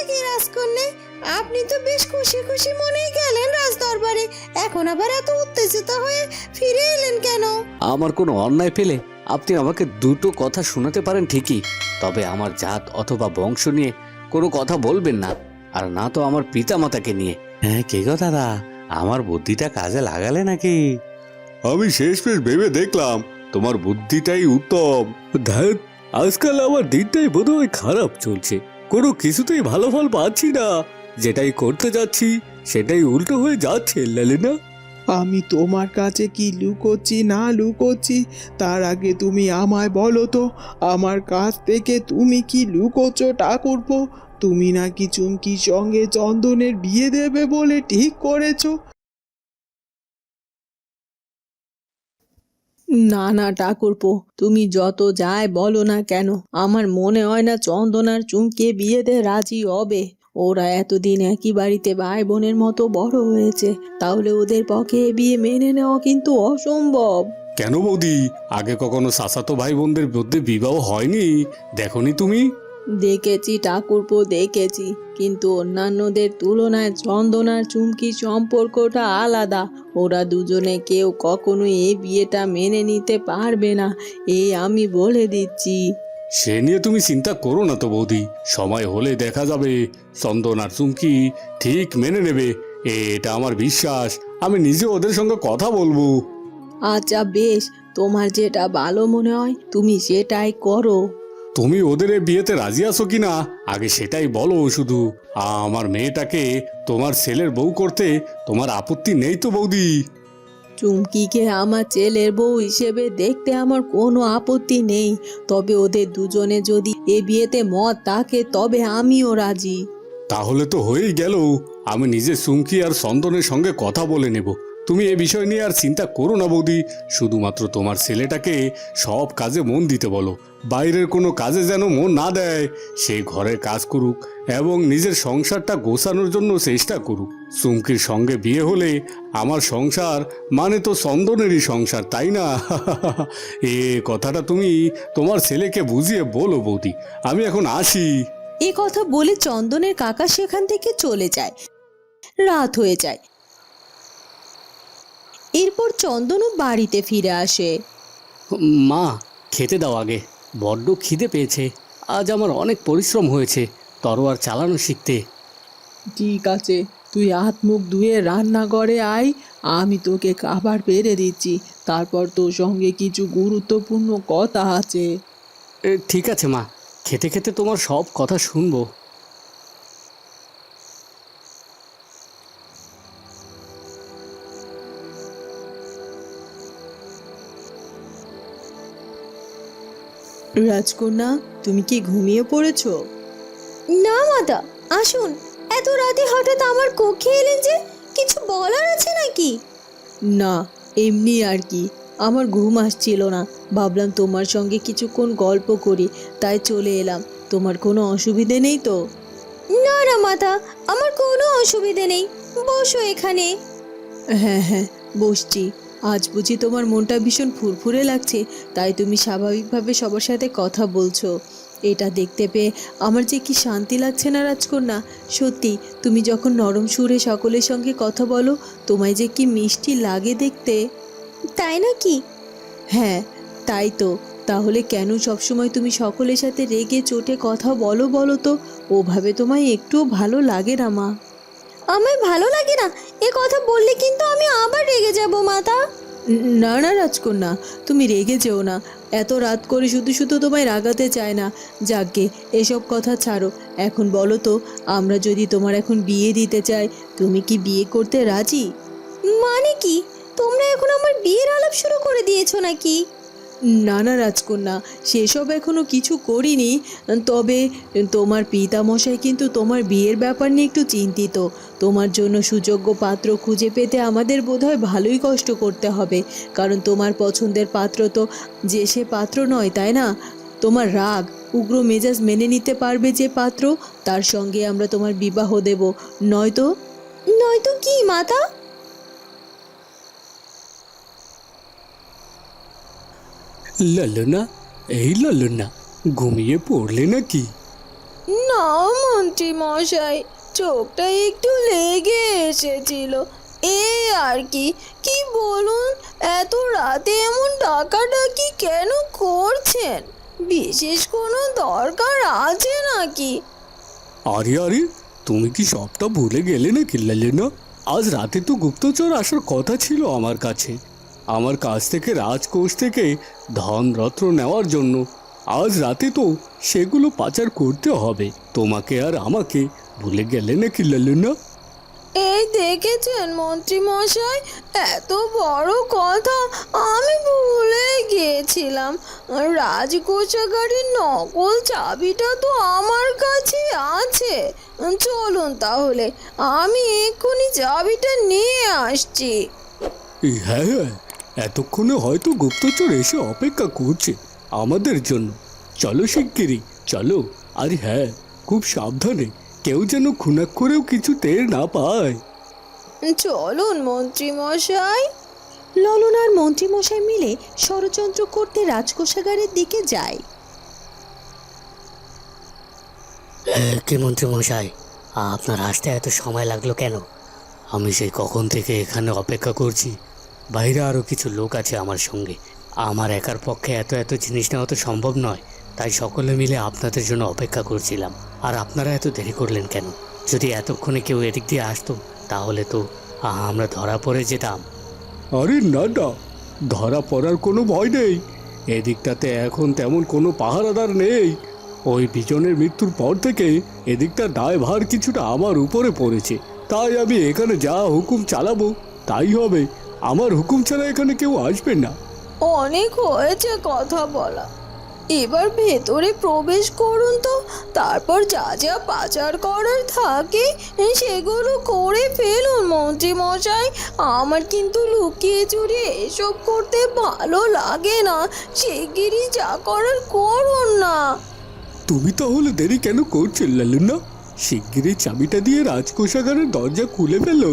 কি রাজকন্যা, আপনি তো বেশ খুশি খুশি মনেই গেলেন রাজ দরবারে, এখন আবার এত উত্তেজিত হয়ে ফিরে এলেন কেন? আমার কোনো অন্যায় পেলে আপনি আমাকে দুটো কথা শোনাতে পারেন ঠিকই, তবে আমার জাত অথবা বংশ নিয়ে কোনো কথা বলবেন না, আর না তো আমার পিতা মাতাকে নিয়ে। হ্যাঁ, কে গো দাদা, আমার বুদ্ধিটা কাজে লাগালে নাকি? আমি শেষমেশ ভেবে দেখলাম তোমার বুদ্ধিটাই উত্তম। ধ্যাত, আজকাল আমার দিনটাই বোধহয় খারাপ চলছে, কোনো কিছুতেই ভালো ফল পাচ্ছি না। যেটাই করতে যাচ্ছি সেটাই উল্টো হয়ে যাচ্ছে লালিনা। আমি তোমার কাছে কি লুকোচ্ছি না লুকোচ্ছি তার আগে তুমি আমায় বলো তো, আমার কাছ থেকে তুমি কি লুকোচ্ছ ঠাকুরপো? তুমি নাকি চুমকির সঙ্গে চন্দনের বিয়ে দেবে বলে ঠিক করেছো। না না ঠাকুরপো, তুমি যত যাই বলো না কেন, আমার মনে হয় না চন্দন আর চুমকে বিয়েতে রাজি হবে। ওরা এতদিন একই বাড়িতে ভাই বোনের মতো বড় হয়েছে, তাহলে ওদের পক্ষে এ বিয়ে মেনে নেওয়া কিন্তু অসম্ভব। কেন বৌদি, আগে কখনো চাচাতো ভাই বোনদের মধ্যে বিবাহ হয়নি? দেখনি তুমি? দেখেছি ঠাকুরপো, দেখেছি, কিন্তু অন্যান্যদের তুলনায় চন্দন আর চুমকির সম্পর্কটা আলাদা। ওরা দুজনে কেউ কখনো এই বিয়েটা মেনে নিতে পারবে না, এই আমি বলে দিচ্ছি। সে নিয়ে তুমি চিন্তা করো না তো বৌদি, সময় হলে দেখা যাবে চন্দন আর চুমকি ঠিক মেনে নেবে, এটা আমার বিশ্বাস। আমি নিজে ওদের সঙ্গে কথা বলবো। আচ্ছা বেশ, তোমার যেটা ভালো মনে হয় তুমি সেটাই করো। তুমি ওদের এ বিয়েতে রাজি আছো কিনা আগে সেটাই বলো শুধু। আমার মেয়েটাকে তোমার ছেলের বউ করতে তোমার আপত্তি নেই তো বৌদি? চুমকিকে আমার ছেলের বউ হিসেবে দেখতে আমার কোনো আপত্তি নেই, তবে ওদের দুজনে যদি এ বিয়েতে মত থাকে তবে আমিও রাজি। তাহলে তো হয়েই গেল। আমি নিজে চুমকি আর চন্দনের সঙ্গে কথা বলে নেব। তুমি এ বিষয় নিয়ে আর চিন্তা করো না বৌদি, শুধুমাত্র তোমার ছেলেটাকে সব কাজে মন দিতে বলো, বাইরের কোনো কাজে যেন মন না দেয়। সে ঘরের কাজ করুক এবং নিজের সংসারটা গোছানোর জন্য চেষ্টা করুক। চুমকির সঙ্গে বিয়ে হলে আমার সংসার মানে তো চন্দনেরই সংসার, তাই না? এ কথাটা তুমি তোমার ছেলেকে বুঝিয়ে বলো বৌদি। আমি এখন আসি। এ কথা বলে চন্দনের কাকা সেখান থেকে চলে যায়। রাত হয়ে যায়। এরপর চন্দনও বাড়িতে ফিরে আসে। মা, খেতে দাও আগে, বড্ড খিদে পেয়েছে। আজ আমার অনেক পরিশ্রম হয়েছে তরোয়ার চালানো শিখতে। ঠিক আছে, তুই হাত মুখ ধুয়ে রান্নাঘরে আয়, আমি তোকে খাবার বেড়ে দিচ্ছি। তারপর তোর সঙ্গে কিছু গুরুত্বপূর্ণ কথা আছে। ঠিক আছে মা, খেতে খেতে তোমার সব কথা শুনবো। রাজকন্যা, তুমি কি ঘুমিয়ে পড়েছো? না মাতা, আসুন। এত রাতে হঠাৎ আমার কক্ষে এলেন যে, কিছু বলার আছে নাকি? না, এমনি আর কি, আমার ঘুম আসছিল না, ভাবলাম তোমার সঙ্গে কিছুক্ষণ গল্প করি, তাই চলে এলাম। তোমার কোনো অসুবিধে নেই তো? না না মাতা, আমার কোনো অসুবিধে নেই, বসো এখানে। হ্যাঁ হ্যাঁ, বসছি। আজ বুঝি তোমার মনটা ভীষণ ফুরফুরে লাগছে, তাই তুমি স্বাভাবিকভাবে সবার সাথে কথা বলছো। এটা দেখতে পেয়ে আমার যে কি শান্তি লাগছে না রাজকন্যা। সত্যি, তুমি যখন নরম সুরে সকলের সঙ্গে কথা বলো, তোমায় যে কি মিষ্টি লাগে দেখতে। তাই নাকি? হ্যাঁ, তাই তো। তাহলে কেন সবসময় তুমি সকলের সাথে রেগে চোটে কথা বলো বলো তো? ওভাবে তোমায় একটুও ভালো লাগে না মা। আমায় ভালো লাগে না এ কথা বললে কিন্তু আমি আবার রেগে যাব মাতা। না না রাজকন্যা, তুমি রেগে যেও না। এত রাত করে শুধু শুধু তোমায় রাগাতে চায় না। যাকগে, এসব কথা ছাড়ো। এখন বলো তো, আমরা যদি তোমার এখন বিয়ে দিতে চাই, তুমি কি বিয়ে করতে রাজি? মানে কি, তোমরা এখন আমার বিয়ের আলাপ শুরু করে দিয়েছো নাকি? না না রাজকন্যা, সেসব এখনো কিছু করিনি। তবে তোমার পিতামশাই কিন্তু তোমার বিয়ের ব্যাপার নিয়ে একটু চিন্তিত। তোমার জন্য সুযোগ্য পাত্র খুঁজে পেতে আমাদের বোধহয় ভালোই কষ্ট করতে হবে, কারণ তোমার পছন্দের পাত্র তো যে সে পাত্র নয়, তাই না? তোমার রাগ উগ্র মেজাজ মেনে নিতে পারবে যে পাত্র, তার সঙ্গে আমরা তোমার বিবাহ দেব। নয়তো? নয়তো কি মাতা? লালনা, এই লালনা, ঘুমিয়ে পড়লে নাকি? না মন্ত্রী মশাই, চোখটা একটু লেগে এসেছিল, এই আর কি। কি বলুন, এত রাতে এমন ডাকাডাকি কেন করছেন? বিশেষ কোনো দরকার আছে নাকি? আরে আরে, তুমি কি সবটা ভুলে গেলে নাকি লালেনা? আজ রাতে তো গুপ্তচর আসার কথা ছিল আমার কাছে, আমার কাছ থেকে রাজকোষ থেকে ধনরত্ন নেওয়ার জন্য। আজ রাতে তো সেগুলো পাচার করতে হবে। তোমাকে আর আমাকে ভুলে গেলে নাকি লালেনা? এই দেখেছেন মন্ত্রী মশাই, এত বড় কথা আমি ভুলে গিয়েছিলাম। রাজকোষাগারের নকল চাবিটা তো আমার কাছে আছে। চলুন তাহলে, আমি এক্ষুনি চাবিটা নিয়ে আসছি। হ্যাঁ হ্যাঁ, এতক্ষণে হয়তো গুপ্তচর এসে অপেক্ষা করছে আমাদের জন্য। চলো শিগগিরই চলো। আর হ্যাঁ, খুব সাবধানে, কেউ যেন খুনাক করেও কিছু টের না পায়। চলুন মন্ত্রী মশাই। ললন আর মন্ত্রীমশাই মিলে ষড়যন্ত্র করতে রাজকোষাগারের দিকে যায়। কি মন্ত্রী মশাই, আপনার আসতে এত সময় লাগলো কেন? আমি সেই কখন থেকে এখানে অপেক্ষা করছি। বাইরে আরও কিছু লোক আছে আমার সঙ্গে। আমার একার পক্ষে এত এত জিনিস নেওয়া তো সম্ভব নয়, তাই সকলে মিলে আপনাদের জন্য অপেক্ষা করছিলাম। আর আপনারা এত দেরি করলেন কেন? যদি এতক্ষণে কেউ এদিক দিয়ে আসতো তাহলে তো আমরা ধরা পড়ে যেতাম। আরে না না, ধরা পড়ার কোনো ভয় নেই। এদিকটাতে এখন তেমন কোনো পাহারাদার নেই। ওই বিজনের মৃত্যুর পর থেকে এদিকটা দায়ভার কিছুটা আমার উপরে পড়েছে, তাই আমি এখানে যা হুকুম চালাবো তাই হবে। আমার হুকুম ছাড়া এখানে কেউ আসবে না। অনেক হয়েছে কথা বলা, এবার ভেতরে প্রবেশ করুন তো। তারপর যা যা পাচার করার থাকে সেগুলো করে ফেলুন মন্ত্রী মশাই। আমার কিন্তু লুকিয়ে চুরিয়ে এসব করতে ভালো লাগে না। শিগগিরই যা করার করুন না। তুমি তাহলে দেরি কেন করছো লালুনা? শিগগিরই চাবিটা দিয়ে রাজকোষাগারের দরজা খুলে ফেলো।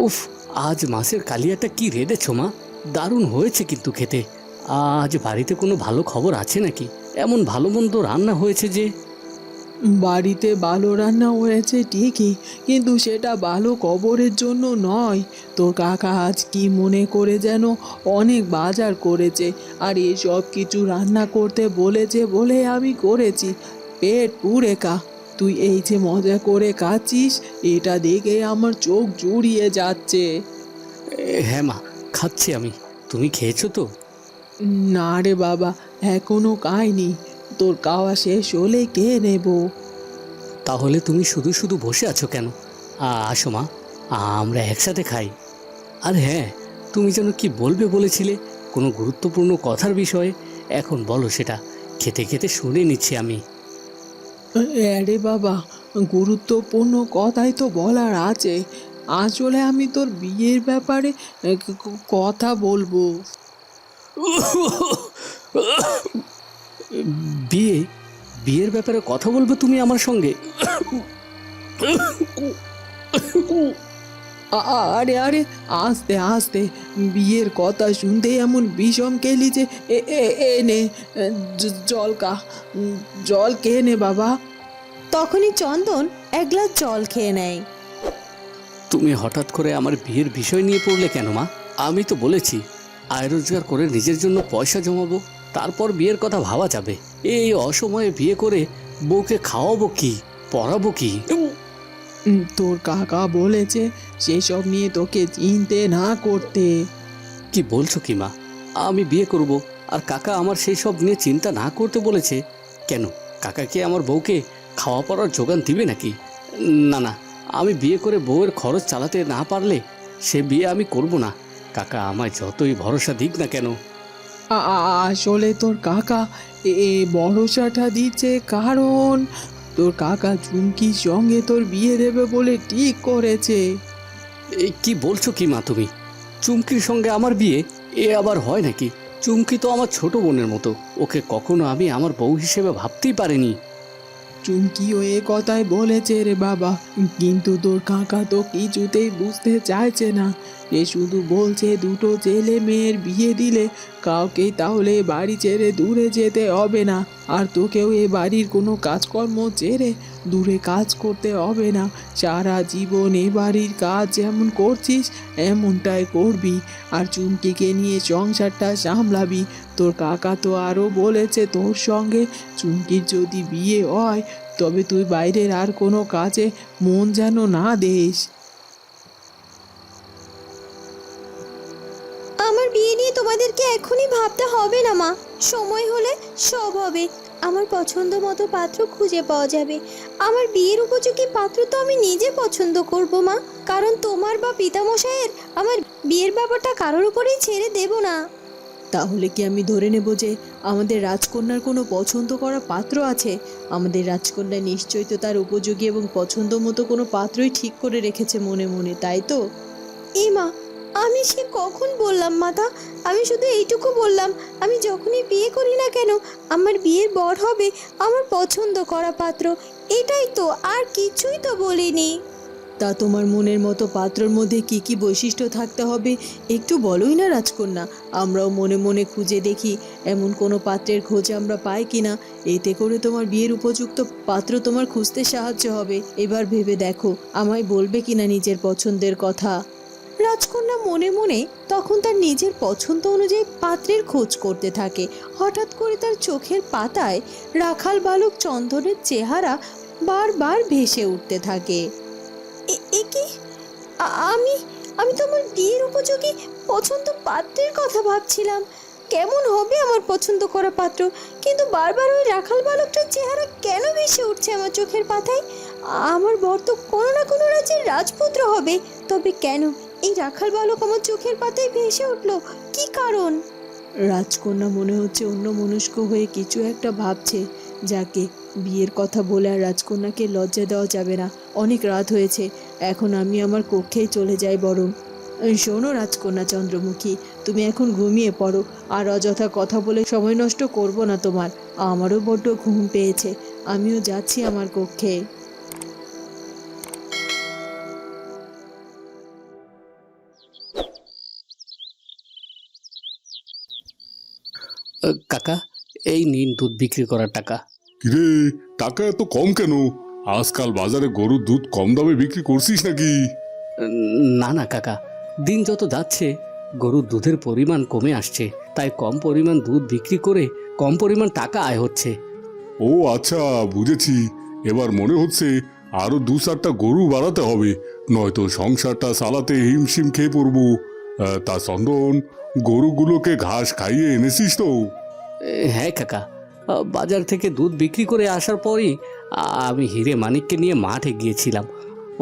উফ, আজ মাছের কালিয়াটা কি রেঁধেছো মা, দারুণ হয়েছে কিন্তু খেতে। আজ বাড়িতে কোনো ভালো খবর আছে নাকি? এমন ভালো মন্দ রান্না হয়েছে যে। বাড়িতে ভালো রান্না হয়েছে ঠিকই, কিন্তু সেটা ভালো খবরের জন্য নয়। তোর কাকা আজ কি মনে করে যেন অনেক বাজার করেছে, আর এসব কিছু রান্না করতে বলেছে বলে আমি করেছি। পেট পুড়ে খা। তুই এই যে মজা করে খাচ্ছিস, এটা দেখে আমার চোখ জুড়িয়ে যাচ্ছে। হ্যাঁ মা, খাচ্ছি আমি। তুমি খেয়েছো তো? না রে বাবা, এখনো খাইনি। তোর খাওয়া শেষ হলে কে নেব। তাহলে তুমি শুধু শুধু বসে আছো কেন? আসো মা, আমরা একসাথে খাই। আর হ্যাঁ, তুমি যেন কি বলবে বলেছিলে, কোনো গুরুত্বপূর্ণ কথার বিষয়ে। এখন বলো সেটা, খেতে খেতে শুনে নিচ্ছি আমি। আরে বাবা, গুরুত্বপূর্ণ কথাই তো বলার আছে। আসলে আমি তোর বিয়ের ব্যাপারে কথা বলবো। বিয়ে? বিয়ের ব্যাপারে কথা বলবে তুমি আমার সঙ্গে? আরে আরে, আস্তে আস্তে। বিয়ের কথা শুনতেই এমন বিষম খেলি যে এ নে জল খেয়ে নে বাবা। তখনই চন্দন এক গ্লাস জল খেয়ে নেয়। তুমি হঠাৎ করে আমার বিয়ের বিষয় নিয়ে পড়লে কেন মা? আমি তো বলেছি আয় রোজগার করে নিজের জন্য পয়সা জমাবো, তারপর বিয়ের কথা ভাবা যাবে। এই অসময়ে বিয়ে করে বউকে খাওয়াবো কি, পড়াবো কি? তোর কাকা বলেছে সেসব নিয়ে তোকে চিন্তে না করতে। কি বলছো কি মা? আমি বিয়ে করব আর কাকা আমার সেই সব নিয়ে চিন্তা না করতে বলেছে? কেন, কাকা কি আমার বউকে খাওয়া পড়ার যোগান দিবে নাকি? না না, আমি বিয়ে করে বউয়ের খরচ চালাতে না পারলে সে বিয়ে আমি করব না। কাকা আমায় যতই ভরসা দিক না কেন। আসলে তোর কাকা এ ভরসাটা দিচ্ছে কারণ তোর কাকা চুমকির সঙ্গে তোর বিয়ে দেবে বলে ঠিক করেছে। কি বলছো কি মা তুমি? চুমকির সঙ্গে আমার বিয়ে? এ আবার হয় নাকি? চুমকি তো আমার ছোট বোনের মতো, ওকে কখনো আমি আমার বউ হিসেবে ভাবতেই পারিনি। চুমকিও এ কথাই বলেছে রে বাবা, কিন্তু তোর কাকা তো কিছুতেই বুঝতে চাইছে না। সে শুধু বলছে দুটো ছেলে মেয়ের বিয়ে দিলে কাউকেই তাহলে এ বাড়ি ছেড়ে দূরে যেতে হবে না, আর তোকেও এ বাড়ির কোনো কাজকর্ম ছেড়ে দূরে কাজ করতে হবে না। সারা জীবন এ বাড়ির কাজ যেমন করছিস এমনটাই করবি, আর চুমকিকে নিয়ে সংসারটা সামলাবি। তোর কাকা তো আরও বলেছে তোর সঙ্গে চুমকির যদি বিয়ে হয় তবে তুই বাইরের আর কোনো কাজে মন যেন না দিস। আমার বিয়ে নিয়ে তোমাদেরকে এখনই ভাবতে হবে না মা, সময় হলে সব হবে। আমার পছন্দ মতো পাত্র খুঁজে পাওয়া যাবে। আমার বিয়ের উপযোগী পাত্র তো আমি নিজে পছন্দ করব মা, কারণ তোমার বা পিতামশাইয়ের আমার বিয়ের ব্যাপারটা কারোর উপরেই ছেড়ে দেব না। তাহলে কি আমি ধরে নেব যে আমাদের রাজকন্যার কোনো পছন্দ করা পাত্র আছে? আমাদের রাজকন্যা নিশ্চয়ই তো তার উপযোগী এবং পছন্দ মতো কোনো পাত্রই ঠিক করে রেখেছে মনে মনে, তাই তো? এই মা, আমি সে কখন বললাম মাতা? আমি শুধু এইটুকু বললাম আমি যখনই বিয়ে করি না কেন আমার বিয়ের বর হবে আমার পছন্দ করা পাত্র, এটাই তো, আর কিছুই তো বলিনি। তা তোমার মনের মতো পাত্রর মধ্যে কি কি বৈশিষ্ট্য থাকতে হবে একটু বলোই না রাজকন্যা, আমরাও মনে মনে খুঁজে দেখি এমন কোনো পাত্রের খোঁজ আমরা পাই কিনা। এতে করে তোমার বিয়ের উপযুক্ত পাত্র তোমার খুঁজতে সাহায্য হবে। এবার ভেবে দেখো আমায় বলবে কিনা নিজের পছন্দের কথা। রাজকন্যা মনে মনে তখন তার নিজের পছন্দ অনুযায়ী পাত্রের খোঁজ করতে থাকে। হঠাৎ করে তার চোখের পাতায় রাখাল বালক চন্দনের চেহারা বারবার ভেসে উঠতে থাকে। এ কি? আমি আমি তো আমার বিয়ের উপযোগী পছন্দ পাত্রের কথা ভাবছিলাম। কেমন হবে আমার পছন্দ করা পাত্র, কিন্তু বারবার ওই রাখাল বালকটার চেহারা কেন ভেসে উঠছে আমার চোখের পাতায়? আমার বর তো কোনো না কোনো রাজ্যের রাজপুত্র হবে, তবে কেন এই রাখাল বালক আমার চোখের পাতায় ভেসে উঠলো? কি কারণ? রাজকন্যা মনে হচ্ছে অন্য মনস্ক হয়ে কিছু একটা ভাবছে। যাকে বিয়ের কথা বলে আর রাজকন্যাকে লজ্জা দেওয়া যাবে না। অনেক রাত হয়েছে, এখন আমি আমার কক্ষেই চলে যাই বরং। শোনো রাজকন্যা চন্দ্রমুখী, তুমি এখন ঘুমিয়ে পড়ো, আর অযথা কথা বলে সময় নষ্ট করব না তোমার। আমারও বড্ড ঘুম পেয়েছে, আমিও যাচ্ছি আমার কক্ষে। কাকা, এই নিন দুধ বিক্রি করার টাকা। কিরে, টাকা এত কম কেন? আজকাল বাজারে গরুর দুধ কম দামে বিক্রি করছিস নাকি? না না কাকা, দিন যত যাচ্ছে গরুর দুধের পরিমাণ কমে আসছে, তাই কম পরিমাণ দুধ বিক্রি করে কম পরিমাণ টাকা আয় হচ্ছে। ও আচ্ছা, বুঝেছি। এবার মনে হচ্ছে আরো 2-4টা গরু বাড়াতে হবে, নয়তো সংসারটা চালাতে হিমশিম খেয়ে পড়বো। তা চন্দন, গরুগুলোকে ঘাস খাইয়ে এনেছিস তো? হ্যাঁ কাকা, বাজার থেকে দুধ বিক্রি করে আসার পরই আমি হিরে মানিককে নিয়ে মাঠে গিয়েছিলাম।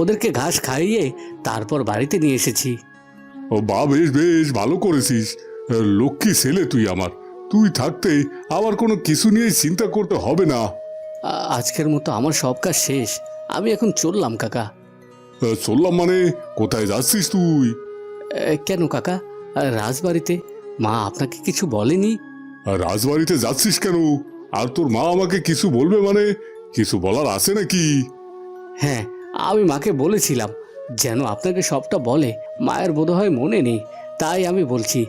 ওদেরকে ঘাস খাইয়ে তারপর বাড়িতে নিয়ে এসেছি। ও বা, বেশ বেশ ভালো করেছিস। লক্ষ্মী ছেলে তুই আমার। তুই থাকতে আমার কোনো কিছু নিয়ে চিন্তা করতে হবে না। আজকের মতো আমার সব কাজ শেষ, আমি এখন চললাম কাকা। চললাম মানে? কোথায় যাচ্ছিস তুই? কেন কাকা, রাজবাড়িতে। মা আপনাকে কিছু বলেনি? রাজবাড়িতে যাচ্ছিস কেন? আর তোর মা আমাকে কিছু বলবে মানে? কিছু বলার আছে নাকি? হ্যাঁ, আমি মাকে বলেছিলাম যেন আপনাকে সবটা বলে। মায়ের বোধহয় মনে নেই, তাই আমি বলছি।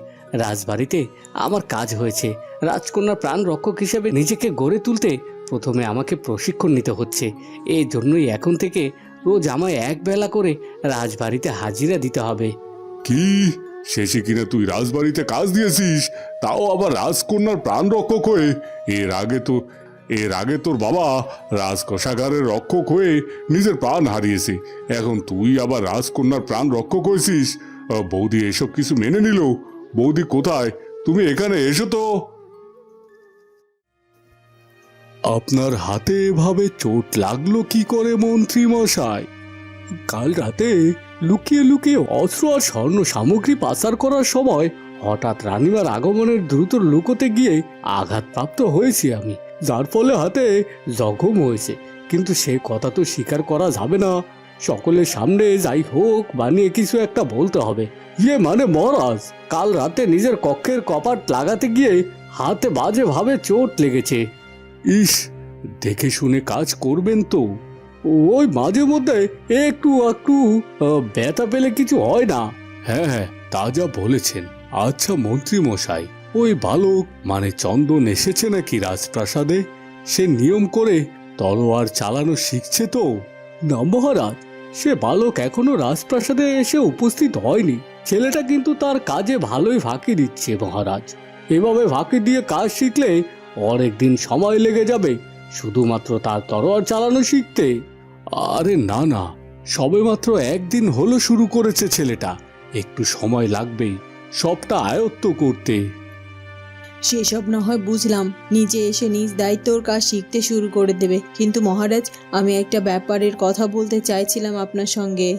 রাজবাড়িতে আমার কাজ হয়েছে। রাজকন্যার প্রাণ রক্ষক হিসেবে নিজেকে গড়ে তুলতে প্রথমে আমাকে প্রশিক্ষণ নিতে হচ্ছে। এই জন্যই এখন থেকে রোজ আমায় একবেলা করে রাজবাড়িতে হাজিরা দিতে হবে। কি, শেষে কিনা তুই রাজবাড়িতে কাজ দিয়েছিস, তাও আবার রাজকন্যার প্রাণ রক্ষক হয়ে? এর আগে তোর বাবা রাজকোষাগারের রক্ষক হয়ে নিজের প্রাণ হারিয়েছে, এখন তুই আবার রাজকন্যার প্রাণ রক্ষক হয়েছিস? বৌদি এসব কিছু মেনে নিল? বৌদি কোথায়? তুমি এখানে এসো তো। আপনার হাতে এভাবে চোট লাগলো কি করে মন্ত্রী মশাই? কাল রাতে লুকিয়ে লুকিয়ে অস্ত্র আর স্বর্ণ সামগ্রী পাচার করার সময় হঠাৎ রানীমার আগমনের দ্রুত লুকোতে গিয়ে আঘাতপ্রাপ্ত হয়েছি আমি, যার ফলে হাতে জখম হয়েছে। কিন্তু সে কথা তো স্বীকার করা যাবে না। সকলের সামনে যাই হোক বানিয়ে কিছু একটা বলতে হবে। মানে মহারাজ, কাল রাতে নিজের কক্ষের কপাট লাগাতে গিয়ে হাতে বাজেভাবে চোট লেগেছে। ইস, দেখে শুনে কাজ করবেন তো। ওই মাঝে মধ্যে একটু একটু ব্যথা পেলে কিছু হয় না। হ্যাঁ হ্যাঁ, তা যা বলেছেন। আচ্ছা মন্ত্রী মশাই, ওই বালক মানে চন্দন এসেছে নাকি রাজপ্রাসাদে? সে নিয়ম করে তলোয়ার চালানো শিখছে তো? না মহারাজ, সে বালক এখনো রাজপ্রাসাদে এসে উপস্থিত হয়নি। ছেলেটা কিন্তু তার কাজে ভালোই ফাঁকি দিচ্ছে মহারাজ। এভাবে ফাঁকি দিয়ে কাজ শিখলে অনেক দিন সময় লেগে যাবে শুধুমাত্র তার তলোয়ার চালানো শিখতে। আরে না না, সবেমাত্র একদিন হলো শুরু করেছে ছেলেটা, একটু সময় লাগবেই সবটা আয়ত্ত করতে। সেসব না হয় বুঝলাম, নিজে এসে নিজ দায়িত্বর কাজ শিখতে শুরু করে দেবে, কিন্তু মহারাজ আমি একটা ব্যাপারের কথা বলতে চাইছিলাম আপনার সঙ্গে।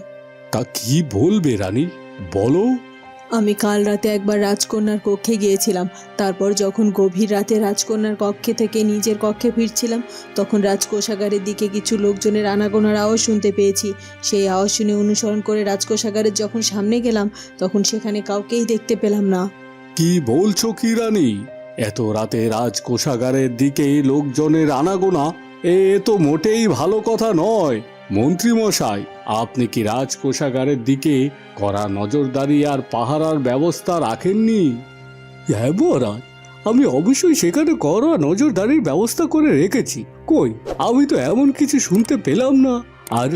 তা কি বলবে রানী, বলো। আমি কাল রাতে একবার রাজকন্যার কক্ষে গিয়েছিলাম। তারপর যখন গভীর রাতে রাজকন্যার কক্ষে থেকে নিজের কক্ষে ফিরছিলাম, তখন রাজকোষাগারের দিকে কিছু লোকজনের আনাগোনার আওয়াজ শুনতে পেয়েছি। সেই আওয়াজ শুনে অনুসরণ করে রাজকোষাগারের যখন সামনে গেলাম, তখন সেখানে কাউকেই দেখতে পেলাম না। কি বলছো কি রানী, এত রাতে রাজকোষাগারের দিকে লোকজনের আনাগোনা? এ তো মোটেই ভালো কথা নয়। মন্ত্রী মশাই, আপনি কি রাজকোষাগারের দিকে কড়া নজরদারি আর পাহারার ব্যবস্থা রাখেননি? হ্যাঁ মহারাজ, আমি অবশ্যই সেখানে কড়া নজরদারির ব্যবস্থা করে রেখেছি। কই, আমি তো এমন কিছু শুনতে পেলাম না। আর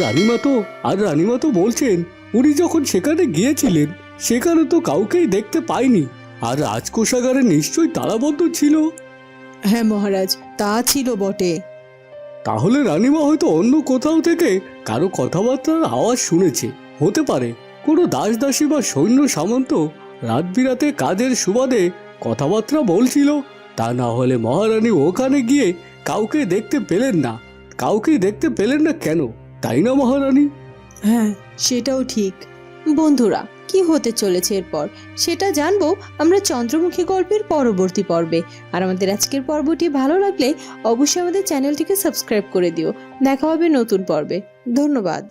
রানীমা তো বলছেন উনি যখন সেখানে গিয়েছিলেন সেখানে তো কাউকেই দেখতে পাইনি। আর রাজকোষাগারে নিশ্চয়ই তালাবদ্ধ ছিল। হ্যাঁ মহারাজ, তা ছিল বটে। তাহলে রানীমা হয়তো অন্য কোথাও থেকে কারো কথাবার্তার আওয়াজ শুনেছে। হতে পারে কোনো দাসদাসী বা সৈন্য সামন্ত রাত বিরাতে কাজের সুবাদে কথাবার্তা বলছিল। তা না হলে মহারানী ওখানে গিয়ে কাউকে দেখতে পেলেন না কেন, তাই না মহারানী? হ্যাঁ, সেটাও ঠিক। বন্ধুরা, কি হতে চলেছে এরপর সেটা জানবো আমরা চন্দ্রমুখী গল্পের পরবর্তী পর্বে। আর আমাদের আজকের পর্বটি ভালো লাগলে অবশ্যই আমাদের চ্যানেলটিকে সাবস্ক্রাইব করে দিও। দেখা হবে নতুন পর্বে। ধন্যবাদ।